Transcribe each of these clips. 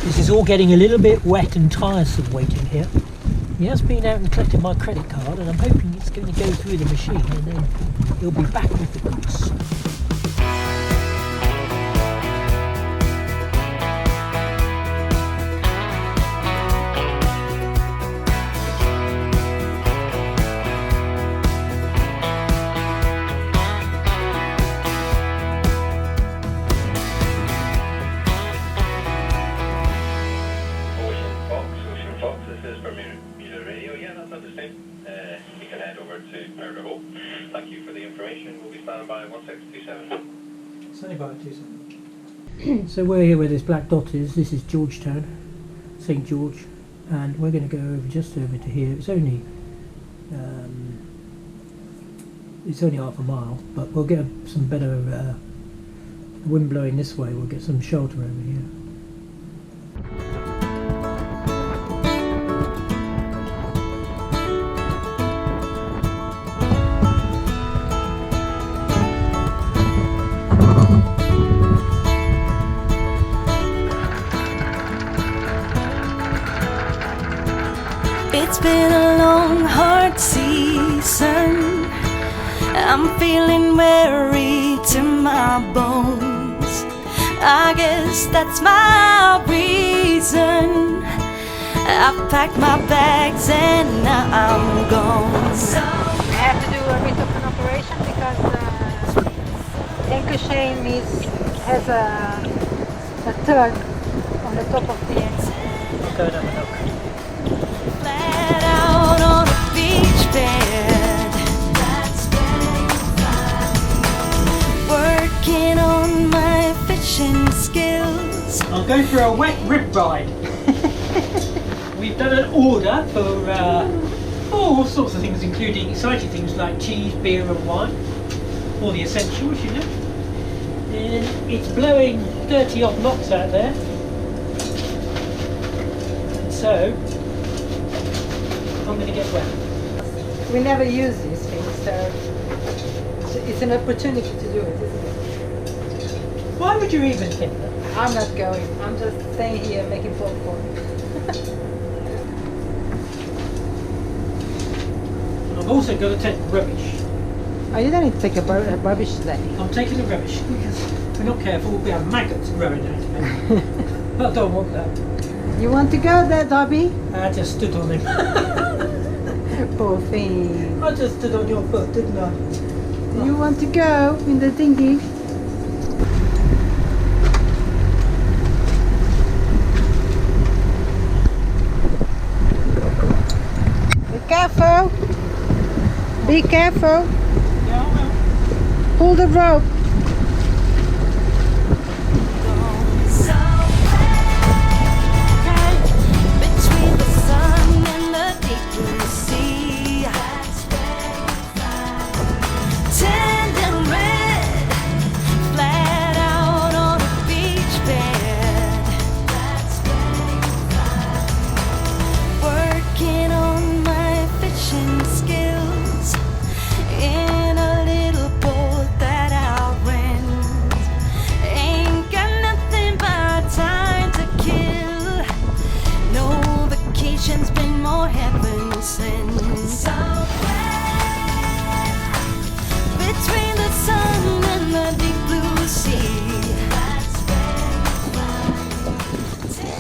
This is all getting a little bit wet and tiresome waiting here. He has been out and collected my credit card, and I'm hoping it's going to go through the machine and then he'll be back with the goods. Ocean Fox, this is Bermuda Radio. Yeah, that's understood. You can head over to Bermuda. Thank you for the information. We'll be standing by 1627. Standing by 27. So we're here where this black dot is. This is Georgetown, St George, and we're going to go over just over to here. It's only half a mile, but we'll get some better wind blowing this way. We'll get some shelter over here. It's been a long, hard season. I'm feeling weary to my bones. I guess that's my reason. I've packed my bags and now I'm gone. I have to do a bit of an operation because the ankle chain has a tug on the top of the ankle. Go and have a look. Flat out on a beach bed, working on my fishing skills. I'm going for a wet rib ride. We've done an order for all sorts of things, including exciting things like cheese, beer and wine. All the essentials, you know. And it's blowing 30 odd knots out there. So I'm going to get wet. We never use these things, so it's an opportunity to do it, isn't it? Why would you even think that? I'm not going. I'm just staying here making popcorn. I've also got to take the rubbish. Oh, you don't need to take a rubbish today. I'm taking the rubbish because if we're not careful we'll have maggots growing out of it. I don't want that. You want to go there, Dobby? I just stood on him. Poor thing. I just stood on your foot, didn't I? You want to go in the dinghy? Be careful. Be careful. Yeah, I will. Pull the rope. Between the sun and the deep blue sea, tender red, flat out on a beach bed, working on my fishing skills in a little boat that I rent. Ain't got nothing but time to kill. No vacation's been more heaven sent. Between the sun and the deep blue sea.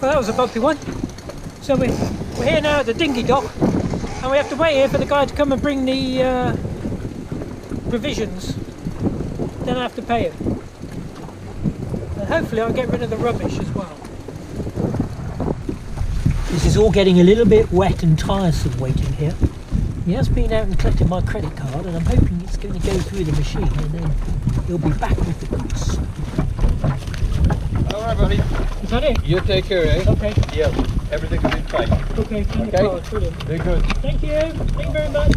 Well, that was a bumpy one. So we're here now at the dinghy dock, and we have to wait here for the guy to come and bring the provisions. Then I have to pay him. And hopefully I'll get rid of the rubbish as well. This is all getting a little bit wet and tiresome waiting here. He has been out and collected my credit card, and I'm hoping it's going to go through the machine and then he'll be back with the goods. Alright, buddy. Is that it? You take care, eh? Okay. Yeah, everything will be fine. Okay, fingers Okay. crossed, brilliant. Very good. Thank you. Thank you very much.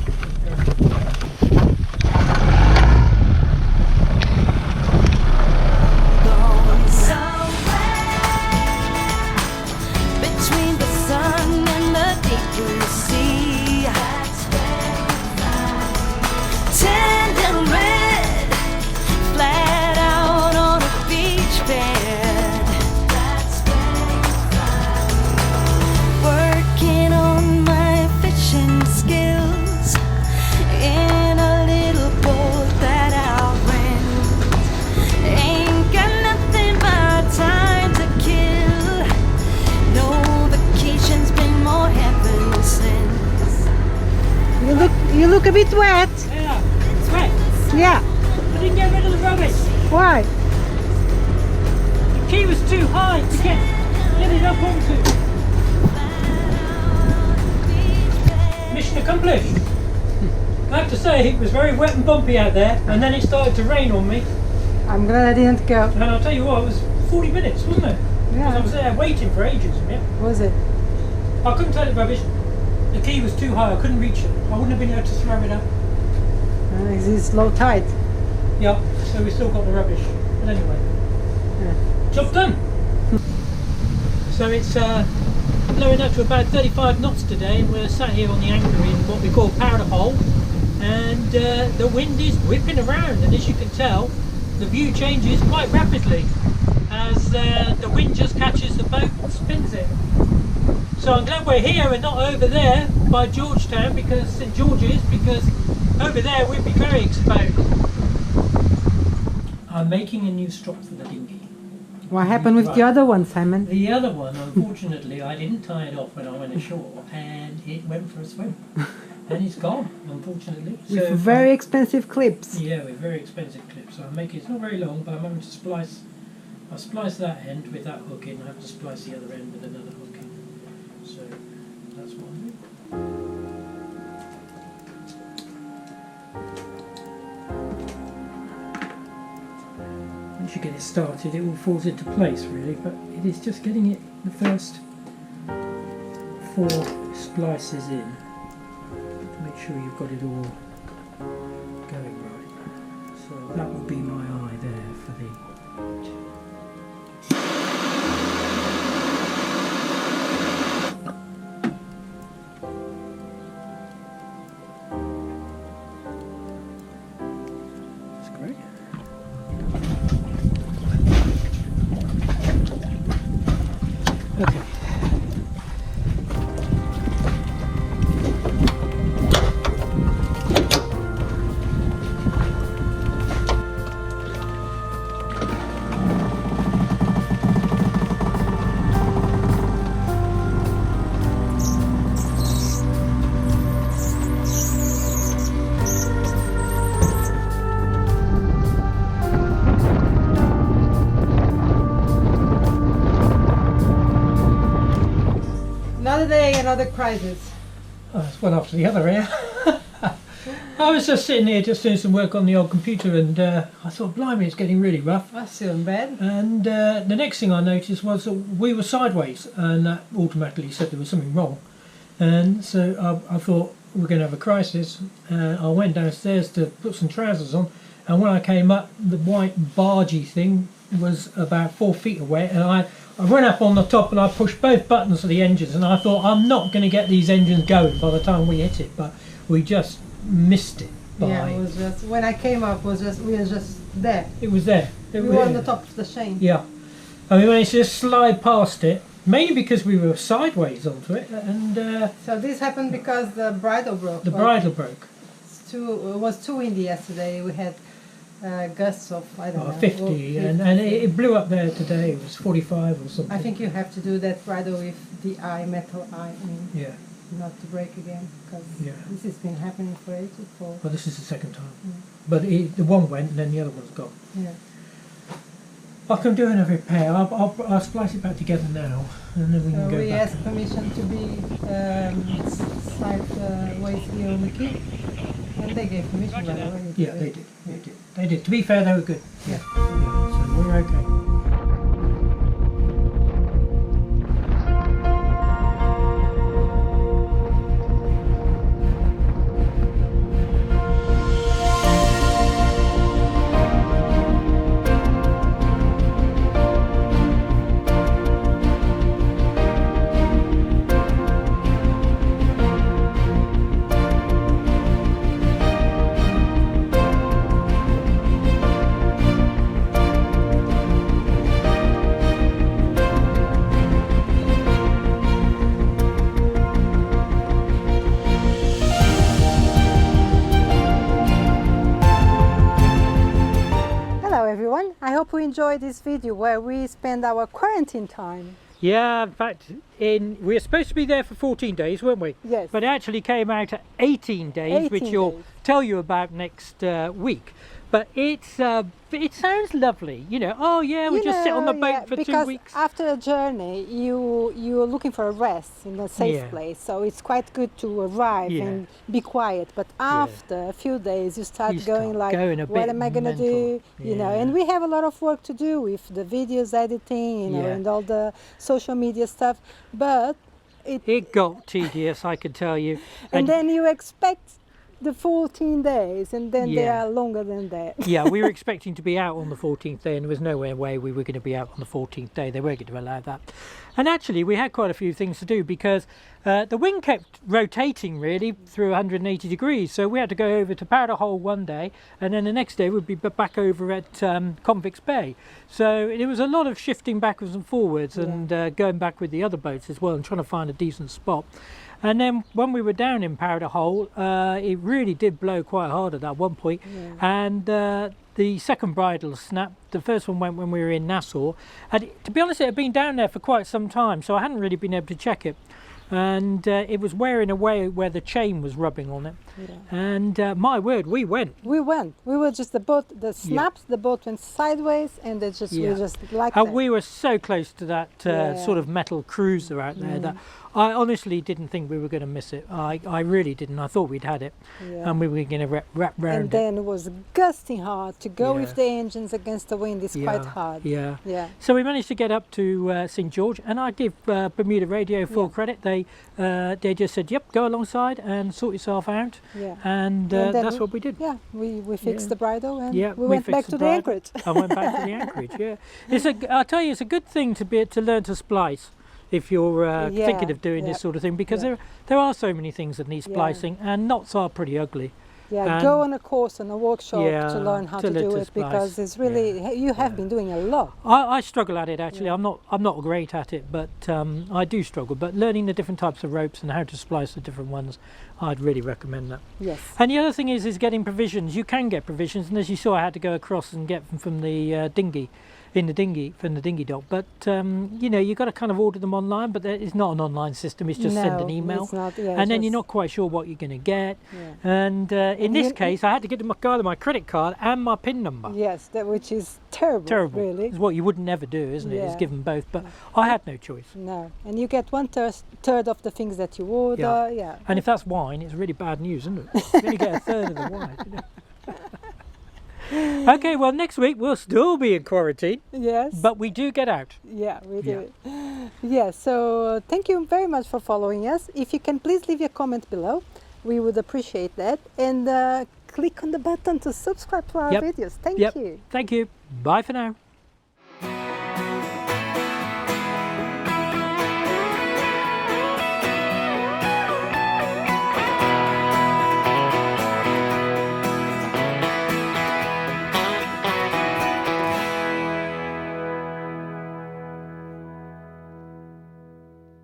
Gone somewhere between the sun and the deep blue sea. Tender red, flat out on a beach bed, look a bit wet. Yeah, it's wet. Yeah. I didn't get rid of the rubbish. Why? The key was too high to get it up onto. Mission accomplished. I have to say, it was very wet and bumpy out there, and then it started to rain on me. I'm glad I didn't go. And I'll tell you what, it was 40 minutes, wasn't it? Because I was there waiting for ages. Yeah. Was it? I couldn't take the rubbish. The key was too high, I couldn't reach it. I wouldn't have been able to throw it up. It's low tide. Yeah, so we still got the rubbish. But anyway, job done. So it's blowing up to about 35 knots today, and we're sat here on the anchor in what we call powder hole, and the wind is whipping around, and as you can tell, the view changes quite rapidly as the wind just catches the boat and spins it. So I'm glad we're here and not over there by Georgetown, because St George's, because over there we'd be very exposed. I'm making a new strop for the dinghy. What happened with the other one, Simon? The other one, unfortunately, I didn't tie it off when I went ashore, and it went for a swim, and it's gone, unfortunately. With very expensive clips. Yeah, with very expensive clips. So I'm making, it's not very long, but I'm having to splice. I splice that end with that hook in. I have to splice the other end with another hook in. So that's what I'm doing. Once you get it started, it all falls into place really, but it is just getting it the first 4 splices in to make sure you've got it all going right. So that will be my eye there for the Another day, another crisis. Oh, it's one after the other here. I was just sitting here just doing some work on the old computer, and I thought, blimey, it's getting really rough. That's still in bed. And the next thing I noticed was that we were sideways, and that automatically said there was something wrong. And so I thought, we're going to have a crisis. I went downstairs to put some trousers on, and when I came up, the white bargey thing was about 4 feet away, and I went up on the top and I pushed both buttons of the engines, and I thought, I'm not going to get these engines going by the time we hit it, but we just missed it. Yeah, it was just, when I came up, we were just there. It was there. We were on the top of the chain. Yeah. And we managed to just slide past it, mainly because we were sideways onto it, and so this happened because the bridle broke. the bridle broke. It was too windy yesterday. We had gusts of, I don't know, 50, and it blew up there today. It was 45 or something. I think you have to do that bridle with the metal eye, Yeah. not to break again, because this has been happening for ages. Well, this is the second time. But the one went, and then the other one's gone. Yeah. I can do another repair. I'll splice it back together now, and then we can go we back. asked permission to be sideways here on the quay, and they gave permission right away. Yeah, they did. They did. To be fair, they were good. Yeah. So we're okay. I hope you enjoyed this video where we spend our quarantine time. Yeah, in fact, we were supposed to be there for 14 days, weren't we? Yes. But it actually came out at 18 days, which 18 you'll days. tell you about next week. But it sounds lovely, you know. Oh yeah, we just sit on the boat for 2 weeks. Because after a journey, you're looking for a rest in a safe place. So it's quite good to arrive and be quiet. But after a few days, you start going like, what am I going to do? You know, and we have a lot of work to do with the videos editing, you know, and all the social media stuff. But it got tedious, I can tell you. And then you expect the 14 days, and then they are longer than that. Yeah, we were expecting to be out on the 14th day, and there was no way we were going to be out on the 14th day. They weren't going to allow that. And actually, we had quite a few things to do because the wind kept rotating really through 180 degrees. So we had to go over to Powder Hole one day, and then the next day we'd be back over at Convicts Bay. So it was a lot of shifting backwards and forwards and going back with the other boats as well and trying to find a decent spot. And then when we were down in Powder Hole, it really did blow quite hard at that one point. And the second bridle snapped. The first one went when we were in Nassau. And to be honest, it had been down there for quite some time, so I hadn't really been able to check it. And it was wearing away where the chain was rubbing on it. And my word, we went. We were just the boat, the snaps, the boat went sideways, and it just we just like that. And we were so close to that sort of metal cruiser out there that I honestly didn't think we were going to miss it. I really didn't. I thought we'd had it, and we were going to wrap round it. And then it was gusting hard. To go with the engines against the wind is quite hard. So we managed to get up to St George, and I give Bermuda Radio full credit. They just said, "Yep, go alongside and sort yourself out." And that's what we did. We fixed the bridle, and we went back to the anchorage. I went back to the anchorage. I'll tell you, it's a good thing to learn to splice if you're thinking of doing this sort of thing, because there are so many things that need splicing, and knots are pretty ugly. Go on a course and a workshop to learn how to do it, because it's really you have been doing a lot. I struggle at it actually. I'm not great at it, but I do struggle. But learning the different types of ropes and how to splice the different ones, I'd really recommend that. And the other thing is getting provisions. You can get provisions, and as you saw, I had to go across and get them from the dinghy. From the dinghy dock, but you know, you've got to kind of order them online, but it's not an online system. It's just send an email, it's not, and then you're not quite sure what you're going to get. And in this case, I had to get my guy my credit card and my PIN number. Which is terrible. Really, it's what you would never do, isn't it? Is give them both, but I had no choice. No, and you get 1/3 of the things that you order. And if that's wine, it's really bad news, isn't it? You only get 1/3 of the wine. You know? Okay, well, next week we'll still be in quarantine. But we do get out. We do. So thank you very much for following us. If you can, please leave your comment below. We would appreciate that. And click on the button to subscribe to our videos. Thank you. Thank you. Bye for now.